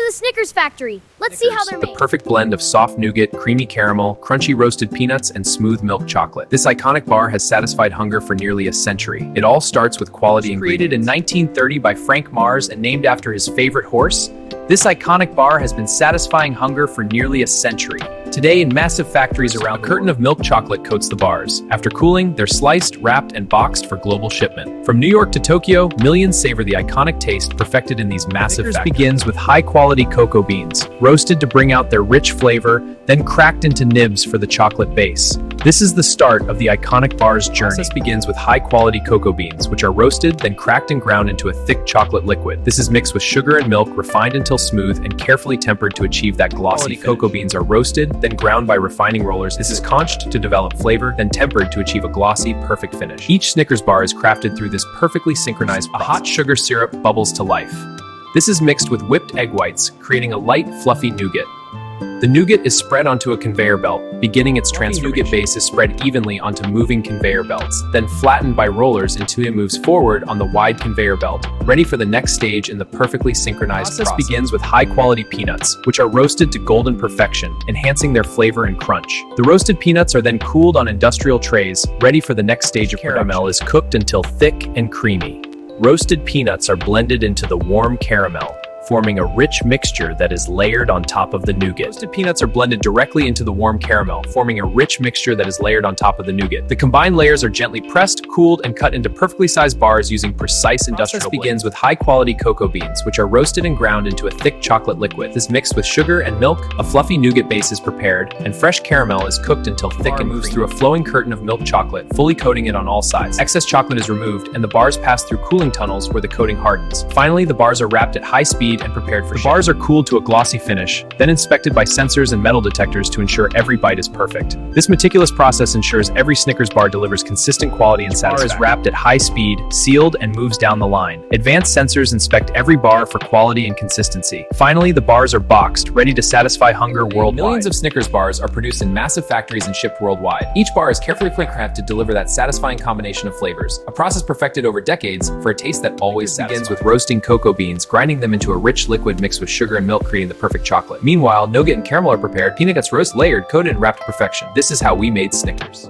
the Snickers factory. Let's see how they're The made. perfect blend of soft nougat, creamy caramel, crunchy roasted peanuts, and smooth milk chocolate. This iconic bar has satisfied hunger for nearly a century. It all starts with quality ingredients. Created in 1930 by Frank Mars and named after his favorite horse, this iconic bar has been satisfying hunger for nearly a century. Today, in massive factories around, a curtain of milk chocolate coats the bars. After cooling, they're sliced, wrapped, and boxed for global shipment. From New York to Tokyo, millions savor the iconic taste perfected in these massive factories. Begins with high-quality cocoa beans, roasted to bring out their rich flavor, then cracked into nibs for the chocolate base. This is the start of the iconic bar's journey. The process begins with high-quality cocoa beans, which are roasted, then cracked and ground into a thick chocolate liquid. This is mixed with sugar and milk, refined until smooth, and carefully tempered to achieve that glossy finish. Cocoa beans are roasted, then ground by refining rollers. This is conched to develop flavor, then tempered to achieve a glossy, perfect finish. Each Snickers bar is crafted through this perfectly synchronized process. A hot sugar syrup bubbles to life. This is mixed with whipped egg whites, creating a light, fluffy nougat. The nougat is spread onto a conveyor belt, beginning its transformation. The nougat base is spread evenly onto moving conveyor belts, then flattened by rollers until it moves forward on the wide conveyor belt, ready for the next stage in the perfectly synchronized process. The process begins with high-quality peanuts, which are roasted to golden perfection, enhancing their flavor and crunch. The roasted peanuts are then cooled on industrial trays, ready for the next stage of production. Caramel is cooked until thick and creamy. Roasted peanuts are blended into the warm caramel, forming a rich mixture that is layered on top of the nougat. Roasted peanuts are blended directly into the warm caramel, forming a rich mixture that is layered on top of the nougat. The combined layers are gently pressed, cooled, and cut into perfectly sized bars using precise industrial blending. The process begins with high-quality cocoa beans, which are roasted and ground into a thick chocolate liquid. This mixed with sugar and milk, a fluffy nougat base is prepared, and fresh caramel is cooked until thick and moves through a flowing curtain of milk chocolate, fully coating it on all sides. Excess chocolate is removed, and the bars pass through cooling tunnels where the coating hardens. Finally, the bars are wrapped at high speed and prepared for shipment. The bars are cooled to a glossy finish, then inspected by sensors and metal detectors to ensure every bite is perfect. This meticulous process ensures every Snickers bar delivers consistent quality and satisfaction. The bar is wrapped at high speed, sealed, and moves down the line. Advanced sensors inspect every bar for quality and consistency. Finally, the bars are boxed, ready to satisfy hunger worldwide. Millions of Snickers bars are produced in massive factories and shipped worldwide. Each bar is carefully crafted to deliver that satisfying combination of flavors, a process perfected over decades for a taste that always satisfies. Begins with roasting cocoa beans, grinding them into a rich liquid mixed with sugar and milk, creating the perfect chocolate. Meanwhile, nougat and caramel are prepared, peanut nuts roast, layered, coated, and wrapped to perfection. This is how we made Snickers.